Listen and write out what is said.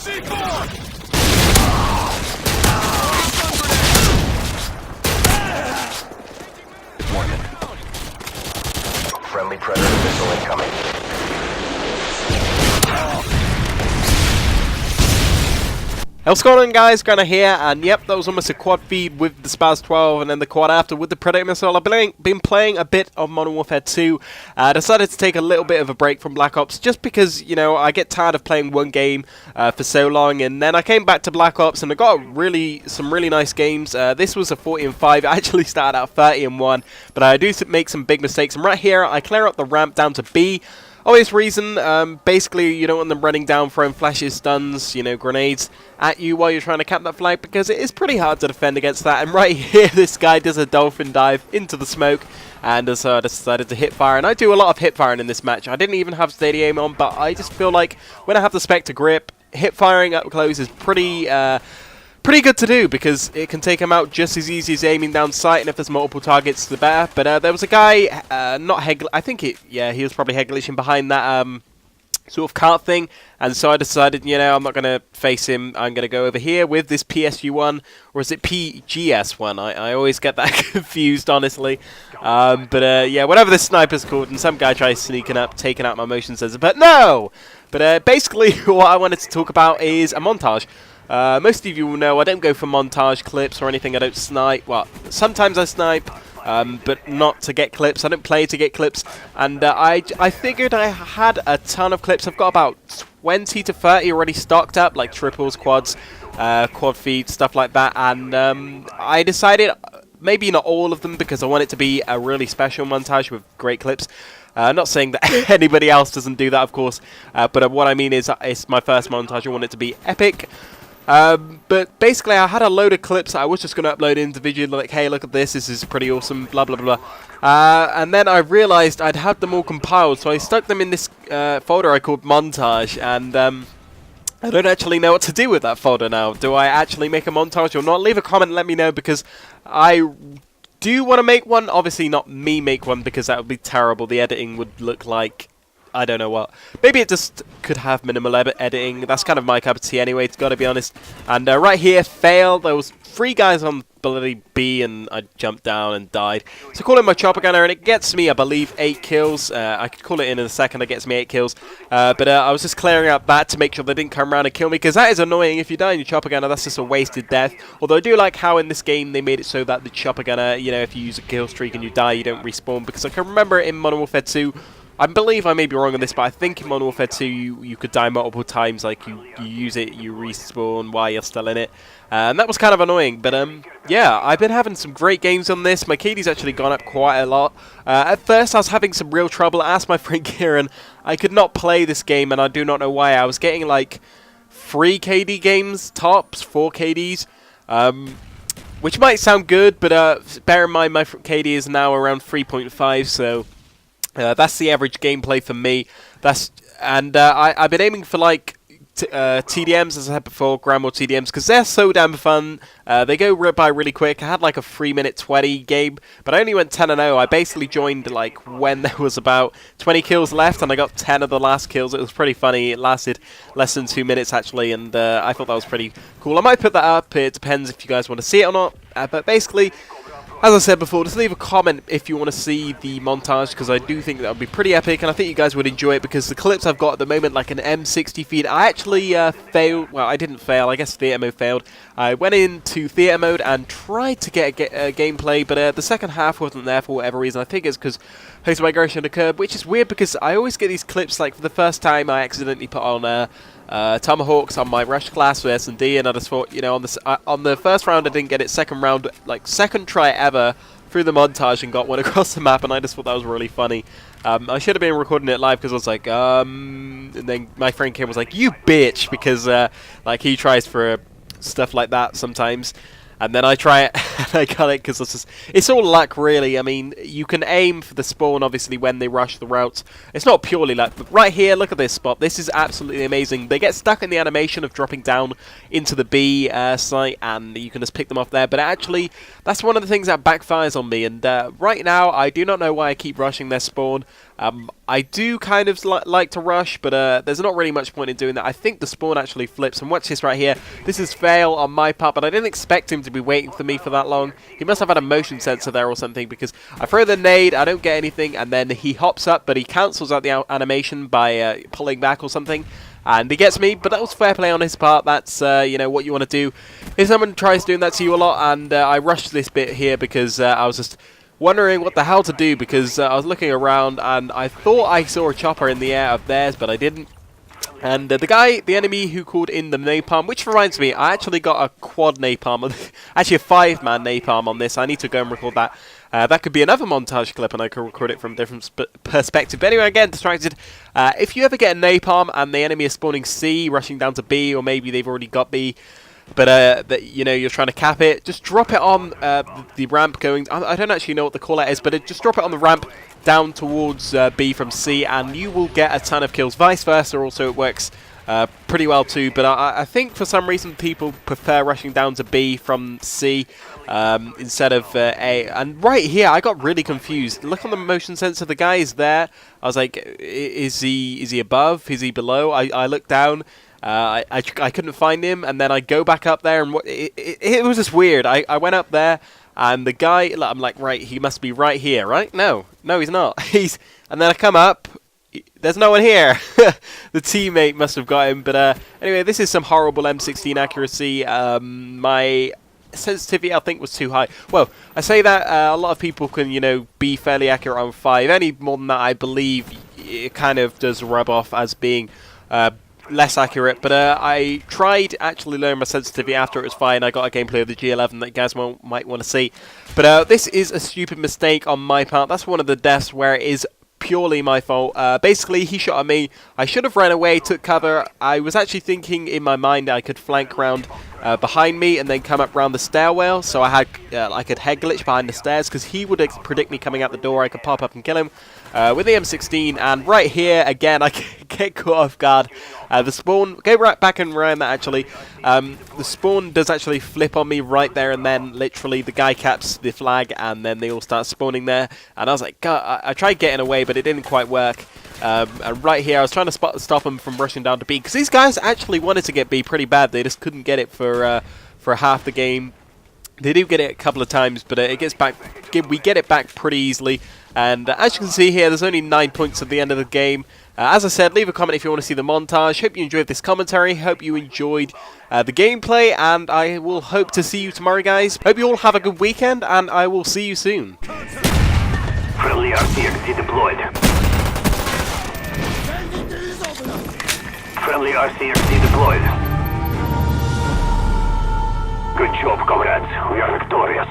Friendly Predator missile incoming. What's going on, guys? Granna here, and yep, that was almost a quad feed with the Spaz 12 and then the quad after with the Predator missile. I've been playing a bit of Modern Warfare 2. I decided to take a little bit of a break from Black Ops just because, you know, I get tired of playing one game for so long, and then I came back to Black Ops and I got some really nice games. This was a 40-5. I actually started out 30-1, but I do make some big mistakes, and right here I clear up the ramp down to B. Obvious reason, basically you don't want them running down, throwing flashes, stuns, you know, grenades at you while you're trying to cap that flag, because it is pretty hard to defend against that. And right here, this guy does a dolphin dive into the smoke and has decided to hit fire. And I do a lot of hip firing in this match. I didn't even have steady aim on, but I just feel like when I have the spec to grip, hip firing up close is pretty good to do, because it can take him out just as easy as aiming down sight, and if there's multiple targets, the better. But there was a guy, not Hegl, I think he was probably Heglishing behind that sort of cart thing, and so I decided, you know, I'm not going to face him. I'm going to go over here with this PSU-1, or is it PGS-1? I always get that confused, honestly. Yeah, whatever this sniper's called, and some guy tries sneaking up, taking out my motion sensor, but no! But basically, what I wanted to talk about is a montage. Most of you will know I don't go for montage clips or anything. I don't snipe. Well, sometimes I snipe, but not to get clips. I don't play to get clips. And I figured I had a ton of clips. I've got about 20 to 30 already stocked up, like triples, quads, quad feeds, stuff like that. And I decided maybe not all of them, because I want it to be a really special montage with great clips. Not saying that anybody else doesn't do that, of course. But what I mean is, it's my first montage. I want it to be epic. But basically I had a load of clips I was just going to upload individually, like, hey, look at this is pretty awesome, blah blah blah. And then I realized I'd had them all compiled, so I stuck them in this folder I called montage, and I don't actually know what to do with that folder now. Do I actually make a montage or not? Leave a comment and let me know, because I do want to make one. Obviously not me make one, because that would be terrible. The editing would look like I don't know what. Maybe it just could have minimal editing. That's kind of my cup of tea anyway, it's got to be honest. And right here, fail. There was 3 guys on bloody B, and I jumped down and died. So call it my chopper gunner, and it gets me, I believe, 8 kills. I could call it in a second. It gets me 8 kills. But I was just clearing out that to make sure they didn't come around and kill me, because that is annoying. If you die in your chopper gunner, that's just a wasted death. Although I do like how in this game they made it so that the chopper gunner, you know, if you use a kill streak and you die, you don't respawn. Because I can remember in Modern Warfare 2, I believe I may be wrong on this, but I think in Modern Warfare 2 you could die multiple times. Like you use it, you respawn while you're still in it, and that was kind of annoying. But yeah, I've been having some great games on this. My KD's actually gone up quite a lot. At first I was having some real trouble. I asked my friend Kieran, I could not play this game, and I do not know why. I was getting like 3 KD games tops, 4 KDs. Which might sound good, but bear in mind my KD is now around 3.5, so that's the average gameplay for me. I've been aiming for like TDMs, as I said before, Grand War TDMs, because they're so damn fun. They go by really quick. I had like a 3-minute 20 game, but I only went 10-0. I basically joined like when there was about 20 kills left, and I got 10 of the last kills. It was pretty funny. It lasted less than 2 minutes actually, and I thought that was pretty cool. I might put that up. It depends if you guys want to see it or not. But basically, as I said before, just leave a comment if you want to see the montage, because I do think that would be pretty epic, and I think you guys would enjoy it, because the clips I've got at the moment, like an M60 feed, I actually failed. Well, I didn't fail. I guess theater mode failed. I went into theater mode and tried to get a gameplay, but the second half wasn't there for whatever reason. I think it's because host migration occurred, which is weird, because I always get these clips, like for the first time I accidentally put on Tomahawks on my rush class with S&D, and I just thought, you know, on the first round I didn't get it, second round, like second try ever, through the montage and got one across the map, and I just thought that was really funny. I should have been recording it live, because I was like, and then my friend Kim was like, you bitch, because like he tries for stuff like that sometimes. And then I try it, and I got it, because it's all luck, really. I mean, you can aim for the spawn, obviously, when they rush the routes. It's not purely luck, but right here, look at this spot. This is absolutely amazing. They get stuck in the animation of dropping down into the B site, and you can just pick them off there. But actually, that's one of the things that backfires on me. And right now, I do not know why I keep rushing their spawn. I do kind of like to rush, but there's not really much point in doing that. I think the spawn actually flips, and watch this right here. This is fail on my part, but I didn't expect him to be waiting for me for that long. He must have had a motion sensor there or something, because I throw the nade, I don't get anything, and then he hops up, but he cancels out the animation by pulling back or something. And he gets me, but that was fair play on his part. That's, you know, what you want to do. If someone tries doing that to you a lot, and I rushed this bit here because I was just wondering what the hell to do, because I was looking around and I thought I saw a chopper in the air of theirs, but I didn't. And the enemy who called in the napalm, which reminds me, I actually got a quad napalm, actually a 5-man napalm on this. I need to go and record that. That could be another montage clip, and I could record it from a different perspective. But anyway, again, distracted. If you ever get a napalm and the enemy is spawning C, rushing down to B, or maybe they've already got B, but you know, you're trying to cap it, just drop it on the ramp going. I don't actually know what the call out is, but just drop it on the ramp down towards B from C, and you will get a ton of kills. Vice versa, also it works pretty well too. But I think for some reason people prefer rushing down to B from C instead of A. And right here, I got really confused. Look on the motion sensor, the guy is there. I was like, is he above? Is he below? I looked down. I couldn't find him, and then I go back up there, and it was just weird. I went up there, and the guy, I'm like, right, he must be right here, right? No, he's not. And then I come up, there's no one here. The teammate must have got him, but anyway, this is some horrible M16 accuracy. My sensitivity, I think, was too high. Well, I say that a lot of people can, you know, be fairly accurate on 5. Any more than that, I believe, it kind of does rub off as being less accurate, but I tried to actually learn my sensitivity after it was fine. I got a gameplay of the G11 that you guys might want to see. But this is a stupid mistake on my part. That's one of the deaths where it is purely my fault. Basically, he shot at me. I should have ran away, took cover. I was actually thinking in my mind I could flank round behind me and then come up round the stairwell, so I could head glitch behind the stairs, because he would predict me coming out the door. I could pop up and kill him with the M16, and right here again I get caught off guard. The spawn, go right back and around that actually. The spawn does actually flip on me right there and then. Literally, the guy caps the flag, and then they all start spawning there. And I was like, God, I tried getting away, but it didn't quite work. And right here, I was trying to stop them from rushing down to B, because these guys actually wanted to get B pretty bad. They just couldn't get it for half the game. They do get it a couple of times, but it gets back. We get it back pretty easily. And as you can see here, there's only 9 points at the end of the game. As I said, leave a comment if you want to see the montage. Hope you enjoyed this commentary. Hope you enjoyed the gameplay, and I will hope to see you tomorrow, guys. Hope you all have a good weekend, and I will see you soon. Friendly RCXD deployed. Friendly RCXD deployed. Good job, comrades. We are victorious.